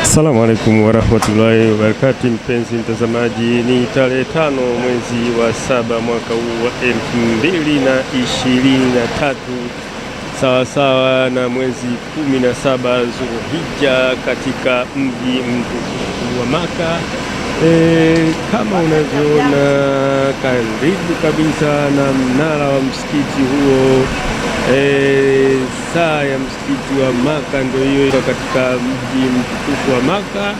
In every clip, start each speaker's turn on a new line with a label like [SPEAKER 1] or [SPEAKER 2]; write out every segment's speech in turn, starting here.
[SPEAKER 1] Assalamu alaikum warahmatullahi wabarakatuh. Mpenzi mtazamaji, ni tarehe 5 mwezi wa 7 mwaka huu wa 2023 sawa na mwezi 17 Zulhijja katika mji mtukufu wa Maka. Kama unavyoona karibu kabisa na mnara wa msikiti huo, saa ya msikiti wa Maka ndio hiyo katika mji mtukufu wa Maka.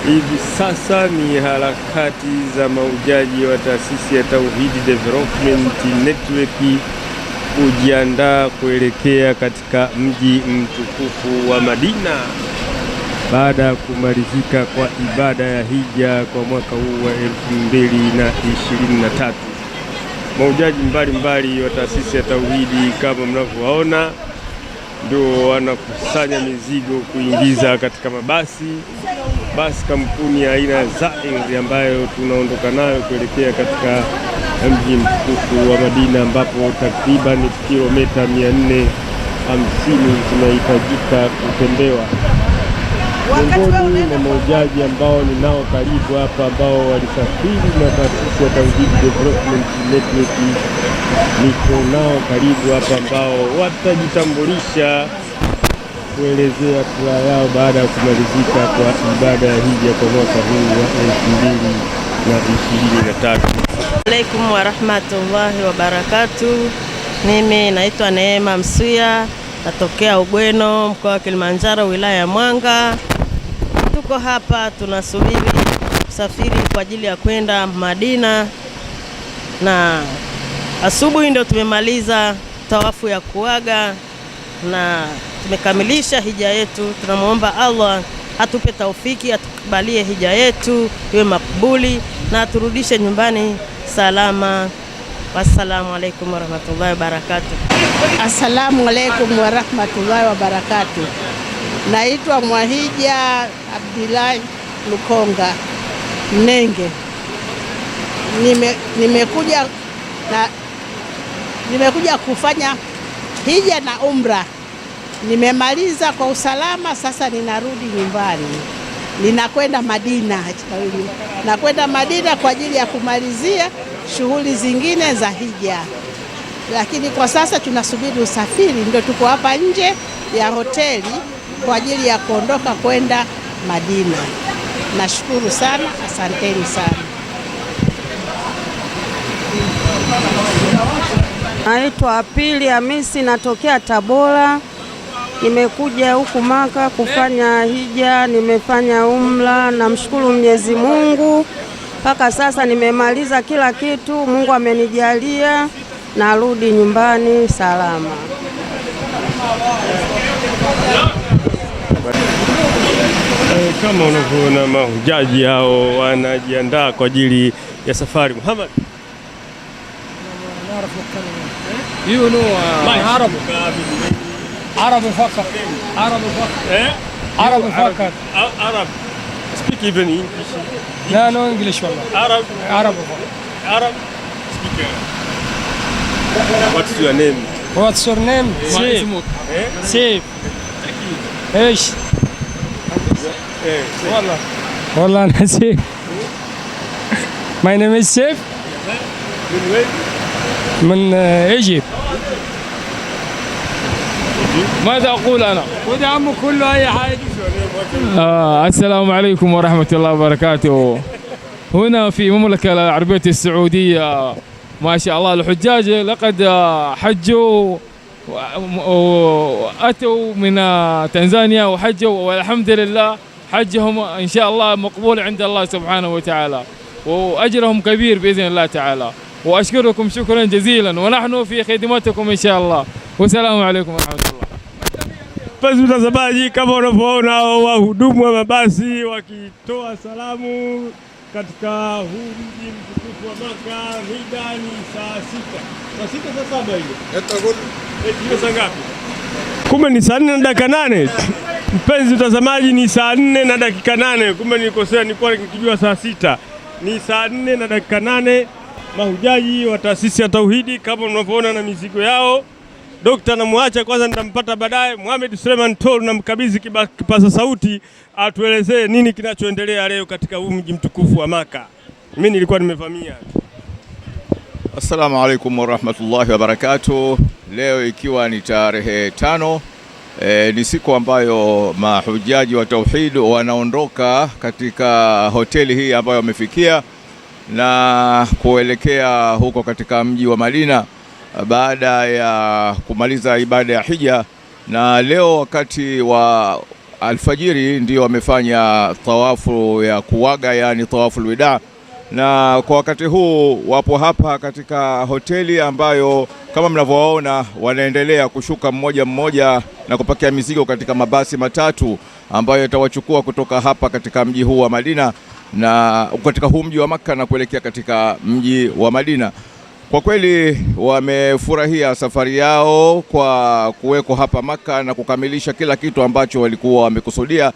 [SPEAKER 1] Hivi sasa ni harakati za mahujaji wa taasisi ya Tauhid Development Network kujiandaa kuelekea katika mji mtukufu wa Madina baada ya kumalizika kwa ibada ya hija kwa mwaka huu wa 2023. Mahujaji mbalimbali wa taasisi ya Tauhidi kama mnavyowaona ndio wanakusanya mizigo kuingiza katika mabasi kampuni ya aina ya Zain ambayo tunaondoka nayo kuelekea katika mji mtukufu wa Madina, ambapo takriban kilomita 450 zinahitajika kutembewa. Miongoni mwa mahujaji ambao ninao karibu hapa ambao walisafiri na taasisi ya Tauhid Development Network, niko nao karibu hapa ambao watajitambulisha kuelezea furaha yao baada ya kumalizika kwa ibada ya hija kwa mwaka huu wa 2023.
[SPEAKER 2] Alaikum warahmatullahi wabarakatuh. Mimi naitwa Neema Msuya, natokea Ugweno, mkoa wa Kilimanjaro, wilaya ya Mwanga. Tuko hapa tunasubiri kusafiri kwa ajili ya kwenda Madina, na asubuhi ndio tumemaliza tawafu ya kuaga na tumekamilisha hija yetu. Tunamuomba Allah atupe taufiki, atukubalie hija yetu iwe makbuli na aturudishe nyumbani salama. Wassalamu alaikum warahmatullahi wabarakatuh.
[SPEAKER 3] Assalamu alaikum warahmatullahi wabarakatuh. Naitwa Mwahija Abdillahi Lukonga Mnenge. Nimekuja kufanya hija na umra. Nimemaliza kwa usalama, sasa ninarudi nyumbani. Ninakwenda Madina. Nakwenda Madina kwa ajili ya kumalizia shughuli zingine za hija. Lakini kwa sasa tunasubiri usafiri, ndio tuko hapa nje ya hoteli kwa ajili ya kuondoka kwenda Madina. Nashukuru sana, asanteni sana.
[SPEAKER 4] Naitwa Pili Hamisi, natokea Tabora. Nimekuja huku Maka kufanya hija, nimefanya umra, namshukuru Mwenyezi Mungu. Mpaka sasa nimemaliza kila kitu, Mungu amenijalia, narudi nyumbani salama.
[SPEAKER 1] Kama unavyoona mahujaji hao wanajiandaa kwa ajili ya safari. Muhammad
[SPEAKER 5] Arab fakat.
[SPEAKER 1] Arab. Speak even English.
[SPEAKER 5] No English wallah. Arab fakat.
[SPEAKER 1] Arab speaker. What's your name?
[SPEAKER 5] What's your name? Saif. Saif. ايش؟ والله نسيت. My name is Saif. من ايجيبت. ماذا أقول أنا؟ خذ عمو كله أي حاجة.
[SPEAKER 6] السلام عليكم ورحمة الله وبركاته. هنا في المملكة العربية السعودية ما شاء الله الحجاج لقد حجوا وأتوا من تنزانيا وحجوا، والحمد لله حجهم إن شاء الله مقبول عند الله سبحانه وتعالى، وأجرهم كبير بإذن الله تعالى. وأشكركم شكرا جزيلا، ونحن في خدمتكم إن شاء الله. والسلام عليكم ورحمة الله.
[SPEAKER 1] Mpenzi mtazamaji, kama unavyoona wahudumu wa mabasi wakitoa salamu katika huu mji mtukufu wa Maka. Mida ni saa 6. Saa 6 saa 7 hiyo. Hiyo saa ngapi? Kumbe ni saa 4 na dakika 8. Mpenzi mtazamaji, ni saa 4 na dakika 8. Kumbe nilikosea, nilikuwa nikijua saa 6. Ni saa 4 na dakika 8. Mahujaji wa taasisi ya Tauhidi kama unavyoona na mizigo yao Dokta namwacha kwanza, nitampata baadaye. Mohamed Suleiman Tolu namkabidhi kipaza sauti atuelezee nini kinachoendelea leo katika huu mji mtukufu wa Maka. Mimi nilikuwa nimevamia.
[SPEAKER 7] Assalamu alaikum warahmatullahi wabarakatuh. Leo ikiwa ni tarehe 5, ni siku ambayo mahujaji wa tauhid wanaondoka katika hoteli hii ambayo wamefikia na kuelekea huko katika mji wa Madina baada ya kumaliza ibada ya hija. Na leo wakati wa alfajiri ndio wamefanya tawafu ya kuwaga, yani tawafu alwida. Na kwa wakati huu wapo hapa katika hoteli ambayo kama mnavyoona wanaendelea kushuka mmoja mmoja na kupakia mizigo katika mabasi matatu ambayo yatawachukua kutoka hapa katika mji huu wa Madina na katika huu mji wa Makka na kuelekea katika mji wa Madina. Kwa kweli wamefurahia safari yao kwa kuweko hapa Makka na kukamilisha kila kitu ambacho walikuwa wamekusudia,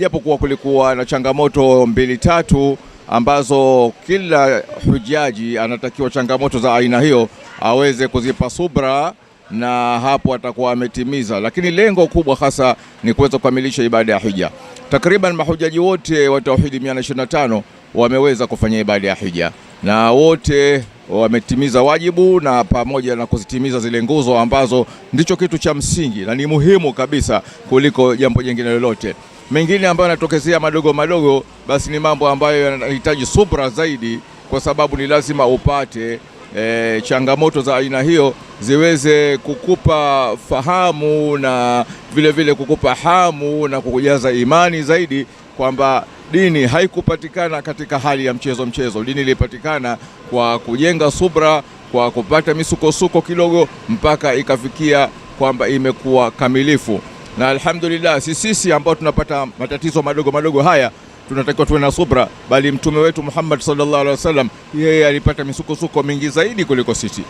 [SPEAKER 7] japo kuwa kulikuwa na changamoto 2-3 ambazo kila hujaji anatakiwa changamoto za aina hiyo aweze kuzipa subra, na hapo atakuwa ametimiza. Lakini lengo kubwa hasa ni kuweza kukamilisha ibada ya hija. Takriban mahujaji wote wa tauhidi 125 wameweza kufanya ibada ya hija na wote wametimiza wajibu, na pamoja na kuzitimiza zile nguzo ambazo ndicho kitu cha msingi na ni muhimu kabisa kuliko jambo jingine lolote. Mengine ambayo yanatokezea madogo madogo basi ni mambo ambayo yanahitaji subra zaidi, kwa sababu ni lazima upate changamoto za aina hiyo ziweze kukupa fahamu na vile vile kukupa hamu na kukujaza imani zaidi kwamba dini haikupatikana katika hali ya mchezo. Dini ilipatikana kwa kujenga subra, kwa kupata misukosuko kidogo mpaka ikafikia kwamba imekuwa kamilifu. Na alhamdulillah sisi ambao tunapata matatizo madogo madogo haya tunatakiwa tuwe na subra, bali mtume wetu Muhammad sallallahu alaihi wasallam yeye alipata misukosuko mingi zaidi kuliko sisi.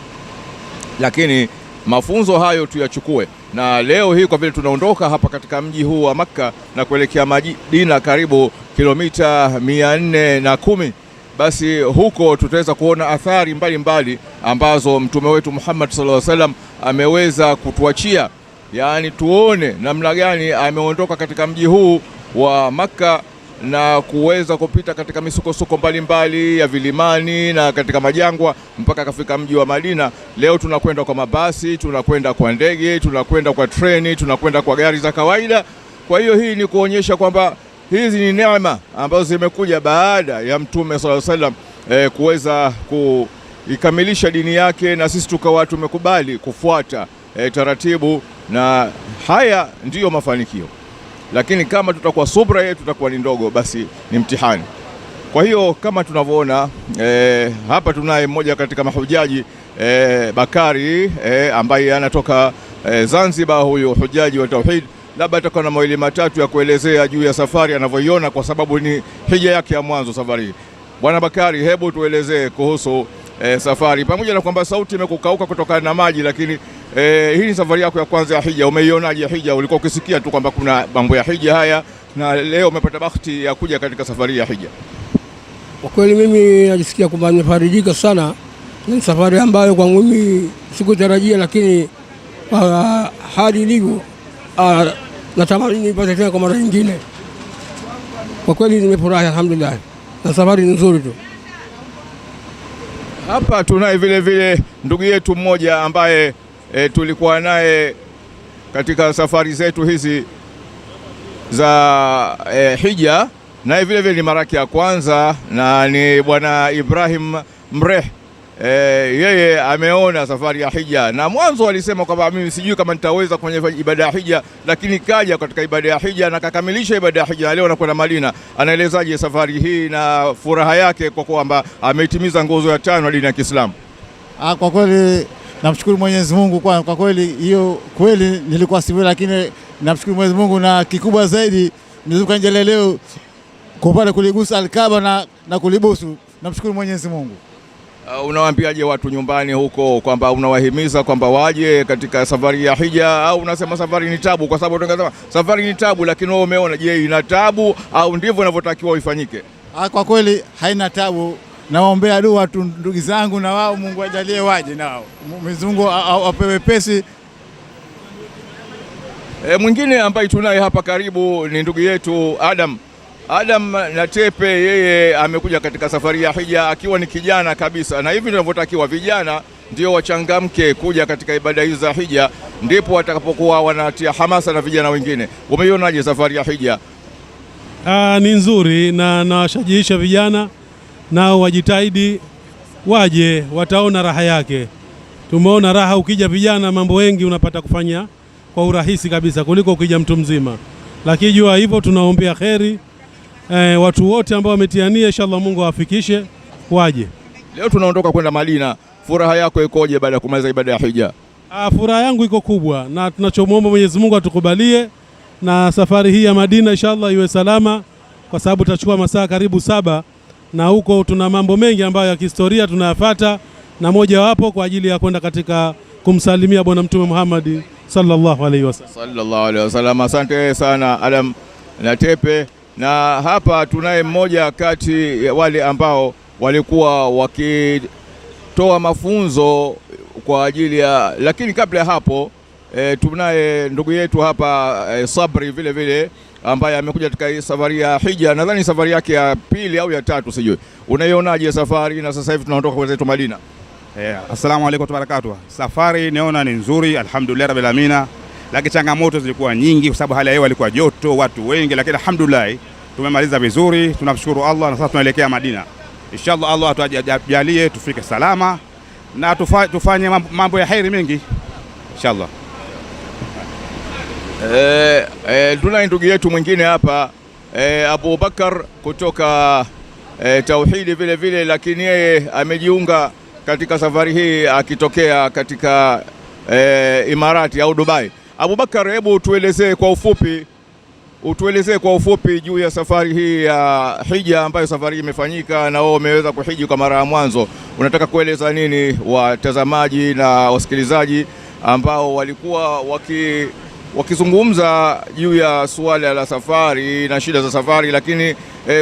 [SPEAKER 7] Lakini mafunzo hayo tuyachukue, na leo hii kwa vile tunaondoka hapa katika mji huu wa Makka na kuelekea Madina karibu kilomita 410, basi huko tutaweza kuona athari mbalimbali ambazo mtume wetu Muhammad sallallahu alaihi wasallam ameweza kutuachia. Yani tuone namna gani ameondoka katika mji huu wa Makka na kuweza kupita katika misukosuko mbalimbali ya vilimani na katika majangwa mpaka kafika mji wa Madina. Leo tunakwenda kwa mabasi, tunakwenda kwa ndege, tunakwenda kwa treni, tunakwenda kwa gari za kawaida. Kwa hiyo hii ni kuonyesha kwamba hizi ni neema ambazo zimekuja baada ya mtume sallallahu alaihi wasallam kuweza kuikamilisha dini yake, na sisi tukawa tumekubali kufuata taratibu, na haya ndiyo mafanikio. Lakini kama tutakuwa subra yetu tutakuwa ni ndogo, basi ni mtihani. Kwa hiyo kama tunavyoona hapa tunaye mmoja katika mahujaji Bakari ambaye anatoka Zanzibar, huyo hujaji wa tauhid. Labda atakuwa na mawili matatu ya kuelezea juu ya safari anavyoiona, kwa sababu ni hija yake ya mwanzo safari. Bwana Bakari, hebu tuelezee kuhusu safari, pamoja na kwamba sauti imekukauka kutokana na maji, lakini hii ni safari yako ya kwanza ya hija. Umeionaje hija? Ulikuwa ukisikia tu kwamba kuna mambo ya hija haya, na leo umepata bahati ya kuja katika safari ya hija.
[SPEAKER 8] Kwa kweli mimi najisikia kwamba nimefarijika sana. Ni safari ambayo kwa mimi sikutarajia, lakini hadi ilivyo natamani nipate tena kwa mara nyingine. Kwa kweli nimefurahi, alhamdulillah, na safari nzuri tu.
[SPEAKER 7] Hapa tunaye vile vile ndugu yetu mmoja ambaye tulikuwa naye katika safari zetu hizi za hija, naye vile vile ni mara ya kwanza, na ni bwana Ibrahim Mreh. Yeye ameona safari ya hija, na mwanzo alisema kwamba mimi sijui kama nitaweza kufanya ibada ya hija, lakini kaja katika ibada ya hija na kakamilisha ibada ya hija. Leo anakwenda Madina. Anaelezaje safari hii na furaha yake kwa kwamba ametimiza nguzo ya 5 ya dini ya Kiislamu?
[SPEAKER 9] Kwa kweli namshukuru Mwenyezi Mungu, kwa kweli hiyo kweli nilikuwa sivyo, lakini namshukuru Mwenyezi Mungu, na kikubwa zaidi nilizokuendelea leo kupata kuligusa Al-Kaaba na kulibusu. Namshukuru Mwenyezi Mungu.
[SPEAKER 7] Unawaambiaje watu nyumbani huko, kwamba unawahimiza kwamba waje katika safari ya hija, au unasema safari ni tabu? Kwa sababu tunasema safari ni tabu, lakini wewe umeona, je, ina tabu au ndivyo inavyotakiwa ifanyike?
[SPEAKER 9] Kwa kweli haina tabu. Nawaombea dua tu ndugu zangu, na wao Mungu ajalie waje nao. Mwenyezi Mungu apewe pesi
[SPEAKER 7] Mwingine ambaye tunaye hapa karibu ni ndugu yetu Adam Natepe. Yeye amekuja katika safari ya hija akiwa ni kijana kabisa, na hivi ndivyotakiwa vijana ndio wachangamke kuja katika ibada hizi za hija, ndipo watakapokuwa wanatia hamasa na vijana wengine. Umeionaje safari ya hija?
[SPEAKER 10] Ni nzuri, na nawashajiisha vijana nao wajitahidi waje, wataona raha yake. Tumeona raha ukija vijana, mambo mengi unapata kufanya kwa urahisi kabisa kuliko ukija mtu mzima. Lakini jua hivyo, tunaombea kheri watu wote ambao wametiania, inshallah Mungu awafikishe waje.
[SPEAKER 7] Leo tunaondoka kwenda Madina, furaha yako ikoje baada ya kumaliza ibada ya hija?
[SPEAKER 10] Furaha yangu iko kubwa, na tunachomwomba Mwenyezi Mungu atukubalie na safari hii ya Madina inshallah iwe salama, kwa sababu tutachukua masaa karibu 7, na huko tuna mambo mengi ambayo ya kihistoria tunayafuata, na moja wapo kwa ajili ya kwenda katika kumsalimia Bwana Mtume Muhammad sallallahu alaihi wasallam.
[SPEAKER 7] Asante sana Adam Natepe. Na hapa tunaye mmoja kati ya wale ambao walikuwa wakitoa mafunzo kwa ajili ya, lakini kabla ya hapo tunaye ndugu yetu hapa Sabri vile vile ambaye amekuja katika safari ya hija, nadhani safari yake ya pili au ya tatu sijui. Unaionaje safari, na sasa hivi tunaondoka kwa zetu Madina?
[SPEAKER 11] Assalamu alaykum wa barakatuh. Safari naona ni nzuri, alhamdulillah rabbil alamin. Lakini changamoto zilikuwa nyingi kwa sababu hali ya hewa ilikuwa joto, watu wengi, lakini alhamdulillah tumemaliza vizuri, tunamshukuru Allah, na sasa tunaelekea Madina. Inshallah Allah atujalie tufike salama na tufanye mambo ya khairi mengi inshallah.
[SPEAKER 7] Tuna ndugu yetu mwingine hapa Abu Bakar kutoka Tauhidi vile vile, lakini yeye amejiunga katika safari hii akitokea katika Imarati au Dubai. Abu Bakar, hebu tuelezee kwa ufupi juu ya safari hii ya hija ambayo safari hii imefanyika na wewe umeweza kuhiji kwa mara ya mwanzo. Unataka kueleza nini watazamaji na wasikilizaji ambao walikuwa wakizungumza juu ya suala la safari na shida za safari, lakini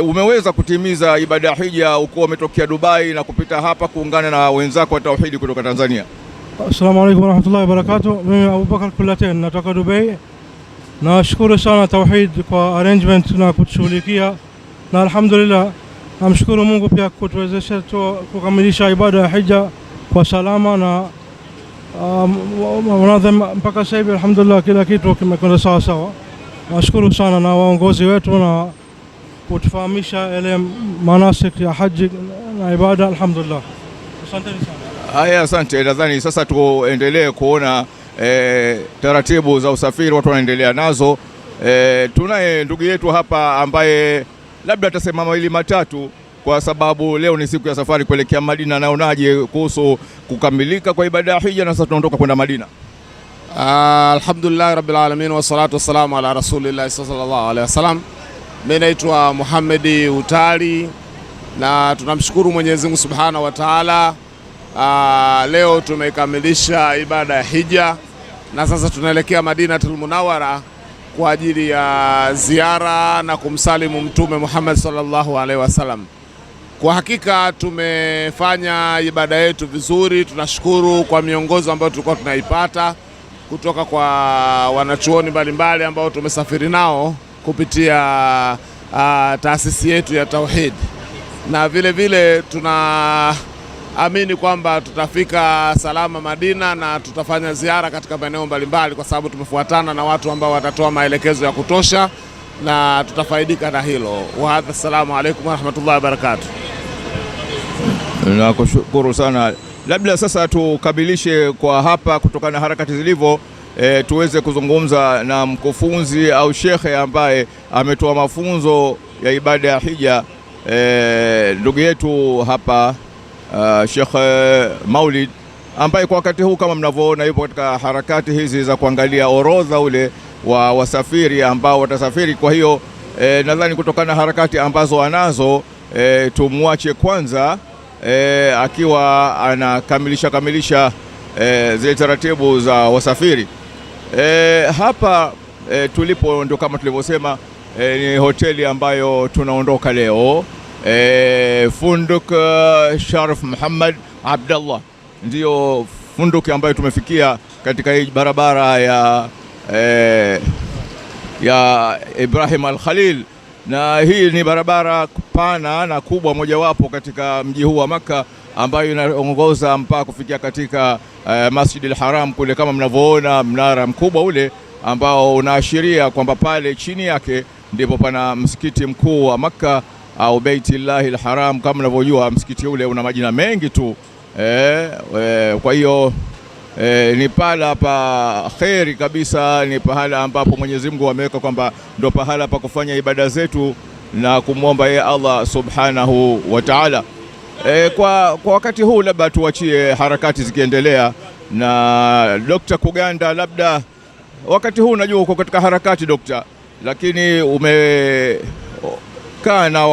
[SPEAKER 7] umeweza kutimiza ibada ya hija uko umetokea Dubai na kupita hapa kuungana na wenzako wa Tauhidi kutoka Tanzania?
[SPEAKER 12] Assalamu alaykum wa rahmatullahi wa barakatuh. Mimi Abu Bakar Kulaten natoka Dubai. Nashukuru sana Tauhid kwa arrangement na kutushughulikia, na alhamdulillah namshukuru Mungu pia kutuwezesha kukamilisha ibada ya hija kwa salama, na mpaka sasa hivi alhamdulillah kila kitu kimekwenda sawa sawa. Nashukuru sana na waongozi wetu na kutufahamisha ile manasik ya haji na ibada, alhamdulillah. Asante sana.
[SPEAKER 7] Haya, asante. Nadhani sasa tuendelee kuona taratibu za usafiri watu wanaendelea nazo. Tunaye ndugu yetu hapa ambaye labda atasema mawili matatu, kwa sababu leo ni siku ya safari kuelekea Madina. Naonaje kuhusu kukamilika kwa ibada ya hija na sasa tunaondoka kwenda Madina?
[SPEAKER 13] Alhamdulillah rabbil alamin wa salatu wassalamu ala rasulillah sallallahu alaihi wasallam. Mimi naitwa Muhammad Utali na tunamshukuru Mwenyezi Mungu Subhanahu wa Ta'ala. Leo tumekamilisha ibada ya hija na sasa tunaelekea Madinatul Munawwara kwa ajili ya ziara na kumsalimu Mtume Muhammad sallallahu alaihi wasallam. Kwa hakika tumefanya ibada yetu vizuri. Tunashukuru kwa miongozo ambayo tulikuwa tunaipata kutoka kwa wanachuoni mbalimbali ambao tumesafiri nao kupitia taasisi yetu ya Tauhid, na vile vile tunaamini kwamba tutafika salama Madina na tutafanya ziara katika maeneo mbalimbali, kwa sababu tumefuatana na watu ambao watatoa maelekezo ya kutosha na tutafaidika na hilo. Wa hadha, assalamu alaykum wa rahmatullahi wa barakatuh.
[SPEAKER 7] Nakushukuru sana. Labda sasa tukamilishe kwa hapa kutokana na harakati zilivyo, tuweze kuzungumza na mkufunzi au shekhe ambaye ametoa mafunzo ya ibada ya hija, ndugu yetu hapa Sheikh Maulid, ambaye kwa wakati huu kama mnavyoona yupo katika harakati hizi za kuangalia orodha ule wa wasafiri ambao watasafiri. Kwa hiyo nadhani kutokana na harakati ambazo anazo, tumwache kwanza akiwa anakamilisha zile taratibu za wasafiri. Hapa tulipo ndio kama tulivyosema, ni hoteli ambayo tunaondoka leo. Funduk Sharaf Muhammad Abdullah ndio funduki ambayo tumefikia katika hii barabara ya ya Ibrahim al-Khalil, na hii ni barabara pana na kubwa mojawapo katika mji huu wa Makka ambayo inaongoza mpaka kufikia katika Masjid al-Haram kule, kama mnavyoona mnara mkubwa ule ambao unaashiria kwamba pale chini yake ndipo pana msikiti mkuu wa Makka au Baitullahi al-Haram. Kama mnavyojua msikiti ule una majina mengi tu. Kwa hiyo ni pahala pa kheri kabisa, ni pahala ambapo Mwenyezi Mungu ameweka kwamba ndo pahala pa kufanya ibada zetu na kumwomba yeye Allah subhanahu wa ta'ala. Kwa wakati huu labda tuachie harakati zikiendelea, na Dr. Kuganda, labda wakati huu najua uko katika harakati Dr., lakini umekaa na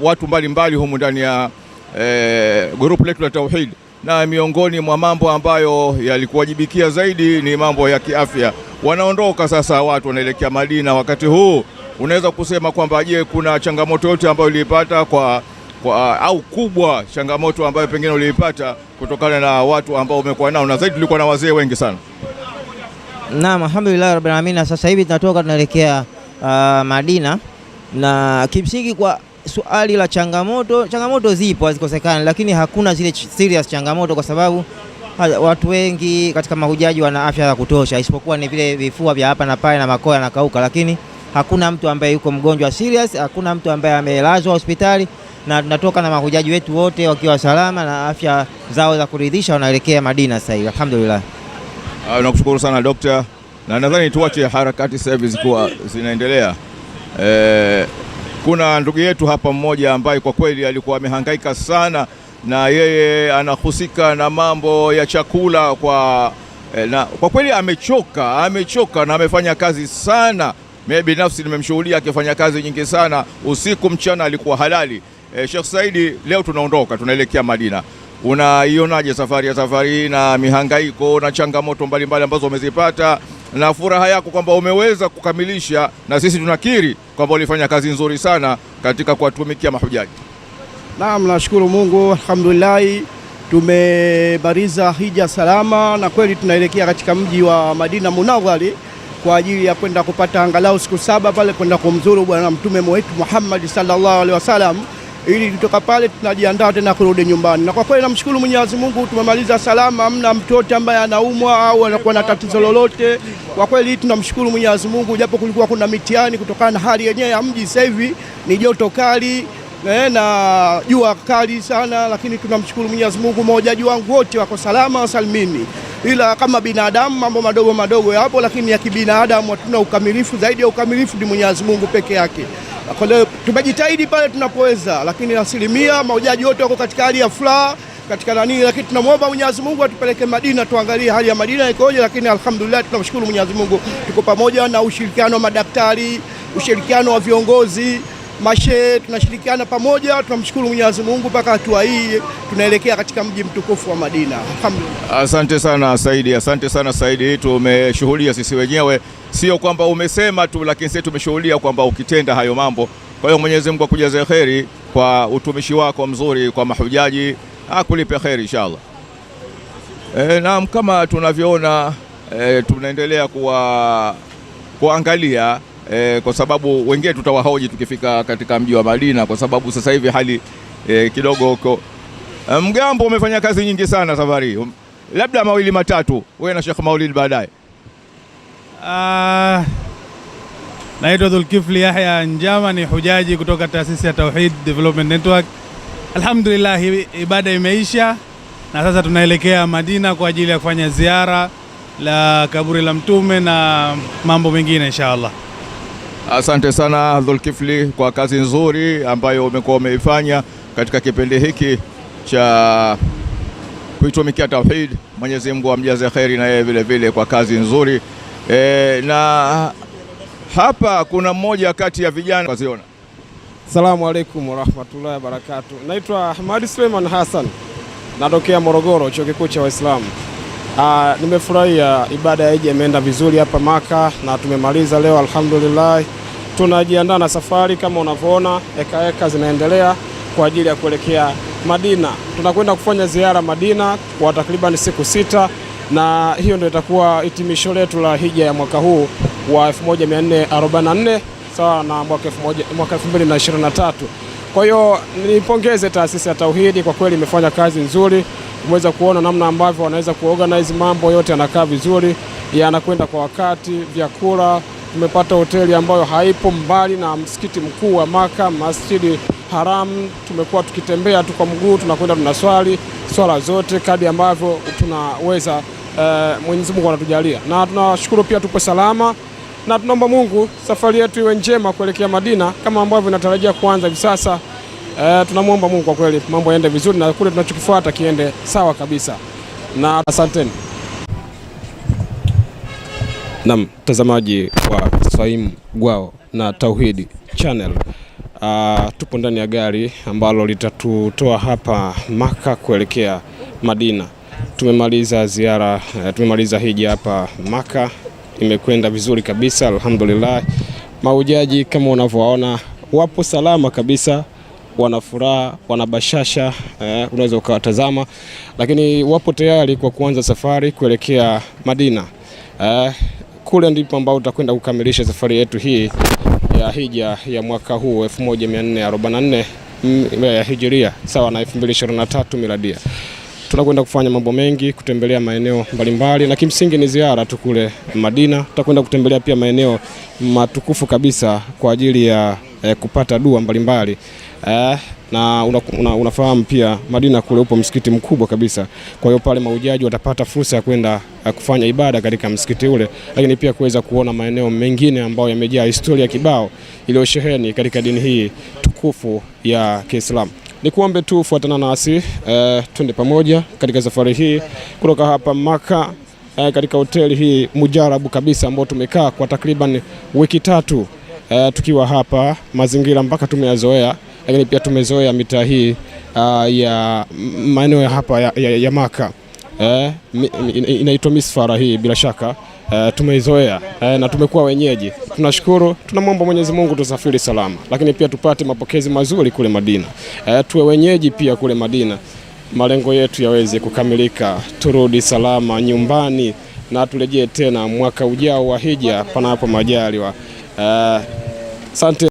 [SPEAKER 7] watu mbalimbali humu ndani ya grupu letu la Tauhid, na miongoni mwa mambo ambayo yalikuwajibikia zaidi ni mambo ya kiafya. Wanaondoka sasa, watu wanaelekea Madina wakati huu. Unaweza kusema kwamba je, kuna changamoto yote ambayo uliipata au kubwa changamoto ambayo pengine uliipata kutokana na watu ambao umekuwa nao, na zaidi tulikuwa na wazee wengi sana?
[SPEAKER 14] Naam, alhamdulillah rabbil alamin. Sasa hivi tunatoka tunaelekea Madina, na kimsingi kwa swali la changamoto zipo, hazikosekani, lakini hakuna zile serious changamoto, kwa sababu watu wengi katika mahujaji wana afya ya kutosha, isipokuwa ni vile vifua vya hapa na pale na makoa yanakauka, lakini hakuna mtu ambaye yuko mgonjwa serious, hakuna mtu ambaye amelazwa hospitali, na tunatoka na mahujaji wetu wote wakiwa salama na afya zao za kuridhisha, wanaelekea Madina sasa hivi, alhamdulillah.
[SPEAKER 7] Nakushukuru sana Dokta, na nadhani tuache harakati sasa hivi zikiwa zinaendelea. Kuna ndugu yetu hapa mmoja ambaye kwa kweli alikuwa amehangaika sana, na yeye anahusika na mambo ya chakula kwa kweli amechoka na amefanya kazi sana. Mimi binafsi nimemshuhudia akifanya kazi nyingi sana, usiku mchana alikuwa halali. Sheikh Saidi, leo tunaondoka tunaelekea Madina. Unaionaje safari na mihangaiko na changamoto mbalimbali ambazo umezipata, na furaha yako kwamba umeweza kukamilisha, na sisi tunakiri kwamba ulifanya kazi nzuri sana katika kuwatumikia mahujaji?
[SPEAKER 15] Naam, nashukuru Mungu, alhamdulillah tumebariza hija salama, na kweli tunaelekea katika mji wa Madina Munawwari kwa ajili ya kwenda kupata angalau siku 7 pale kwenda kumzuru bwana mtume wetu Muhammad sallallahu alaihi wasallam, ili kutoka pale tunajiandaa tena kurudi nyumbani. Na kwa kweli namshukuru Mwenyezi Mungu, tumemaliza salama, hamna mtoto ambaye anaumwa au anakuwa na tatizo lolote. Kwa kweli tunamshukuru Mwenyezi Mungu, japo kulikuwa kuna mitihani kutokana na hali yenyewe ya mji. Sasa hivi ni joto kali na jua kali sana, lakini tunamshukuru Mwenyezi Mungu, mahujaji wangu wote wako salama salimini. Ila kama binadamu mambo madogo yapo, lakini ya kibinadamu hatuna ukamilifu. Zaidi ya ukamilifu ni Mwenyezi Mungu peke yake. Kwa leo tumejitahidi pale tunapoweza, lakini asilimia mahujaji wote wako katika hali ya furaha katika lakini tunamwomba Mwenyezi Mungu atupeleke Madina, tuangalie hali ya Madina ikoje. Lakini alhamdulillah tunamshukuru Mwenyezi Mungu, tuko pamoja na ushirikiano wa madaktari, ushirikiano wa viongozi, mashe, tunashirikiana pamoja. Tunamshukuru Mwenyezi Mungu mpaka hatua hii tunaelekea katika mji mtukufu wa Madina, alhamdulillah.
[SPEAKER 7] Asante sana Saidi, asante sana Saidi. Tumeshuhudia sisi wenyewe, sio kwamba umesema tu, lakini sisi tumeshuhudia kwamba ukitenda hayo mambo. Kwa hiyo Mwenyezi Mungu akujaze kheri kwa utumishi wako mzuri kwa mahujaji, akulipe kheri inshallah. Naam, kama tunavyoona tunaendelea kuangalia kwa sababu wengine tutawahoji tukifika katika mji wa Madina, kwa sababu sasa hivi hali kidogo huko. Mgambo, umefanya kazi nyingi sana safari, labda mawili matatu wewe na Sheikh Maulid baadaye.
[SPEAKER 16] Naitwa Dhulkifli Yahya Njama, ni hujaji kutoka taasisi ya Tauhid Development Network. Alhamdulillah ibada imeisha na sasa tunaelekea Madina kwa ajili ya kufanya ziara la kaburi la mtume na mambo mengine inshallah.
[SPEAKER 7] Asante sana Dhulkifli kwa kazi nzuri ambayo umekuwa umeifanya katika kipindi hiki cha kuitumikia Tauhid. Mwenyezi Mungu amjaze kheri na yeye vile vile kwa kazi nzuri. Na hapa kuna mmoja kati ya vijana waziona.
[SPEAKER 17] Asalamu alaykum wa rahmatullahi wa barakatuh. Naitwa Ahmad Suleiman Hassan, natokea Morogoro, chuo kikuu cha Waislamu. Nimefurahia ibada ya hija imeenda vizuri hapa Maka na tumemaliza leo alhamdulillah. Tunajiandaa na safari kama unavyoona, eka zinaendelea kwa ajili ya kuelekea Madina. Tunakwenda kufanya ziara Madina kwa takriban siku 6 na hiyo ndio itakuwa hitimisho letu la hija ya mwaka huu wa 1444 sawa na mwaka 2023. Kwa hiyo nipongeze taasisi ya Tauhidi, kwa kweli imefanya kazi nzuri. Umeweza kuona namna ambavyo wanaweza kuorganize mambo yote, yanakaa vizuri, yanakwenda kwa wakati. Vyakula, tumepata hoteli ambayo haipo mbali na msikiti mkuu wa Maka, Masjidi Haram. Tumekuwa tukitembea tu kwa mguu, tunakwenda tunaswali swala zote kadri ambavyo tunaweza. Mwenyezi Mungu anatujalia na tunashukuru pia tupo salama, na tunaomba Mungu safari yetu iwe njema kuelekea Madina kama ambavyo inatarajia kuanza hivi sasa. Tunamwomba Mungu kwa kweli mambo yaende vizuri na kule tunachokifuata kiende sawa kabisa, na asanteni. Na mtazamaji wa Swaimu Gwao na Tauhidi Channel, tupo ndani ya gari ambalo litatutoa hapa Maka kuelekea Madina. Tumemaliza ziara, tumemaliza hija hapa Maka, imekwenda vizuri kabisa alhamdulillah. Mahujaji kama unavyowaona wapo salama kabisa, wana furaha, wana bashasha, unaweza ukawatazama, lakini wapo tayari kwa kuanza safari kuelekea Madina. Kule ndipo ambao utakwenda kukamilisha safari yetu hii ya hija ya mwaka huu 1444 ya Hijiria sawa na 2023 miladia. Tunakwenda kufanya mambo mengi, kutembelea maeneo mbalimbali, na kimsingi ni ziara tu kule Madina. Tutakwenda kutembelea pia maeneo matukufu kabisa kwa ajili ya kupata dua mbalimbali. Na unafahamu pia Madina kule upo msikiti mkubwa kabisa. Kwa hiyo pale mahujaji watapata fursa ya kwenda kufanya ibada katika msikiti ule, lakini pia kuweza kuona maeneo mengine ambayo yamejaa historia kibao iliyosheheni katika dini hii tukufu ya Kiislamu. Nikuombe tu fuatana nasi, twende pamoja katika safari hii kutoka hapa Maka, katika hoteli hii mujarabu kabisa ambao tumekaa kwa takriban wiki 3 tukiwa hapa, mazingira mpaka tumeyazoea, lakini pia tumezoea mitaa hii ya maeneo ya hapa ya Maka. Inaitwa misfara hii bila shaka. Tumeizoea na tumekuwa wenyeji. Tunashukuru, tunamwomba Mwenyezi Mungu tusafiri salama, lakini pia tupate mapokezi mazuri kule Madina. Tuwe wenyeji pia kule Madina, malengo yetu yaweze kukamilika, turudi salama nyumbani na turejee tena mwaka ujao wa hija panapo majaliwa. Asante.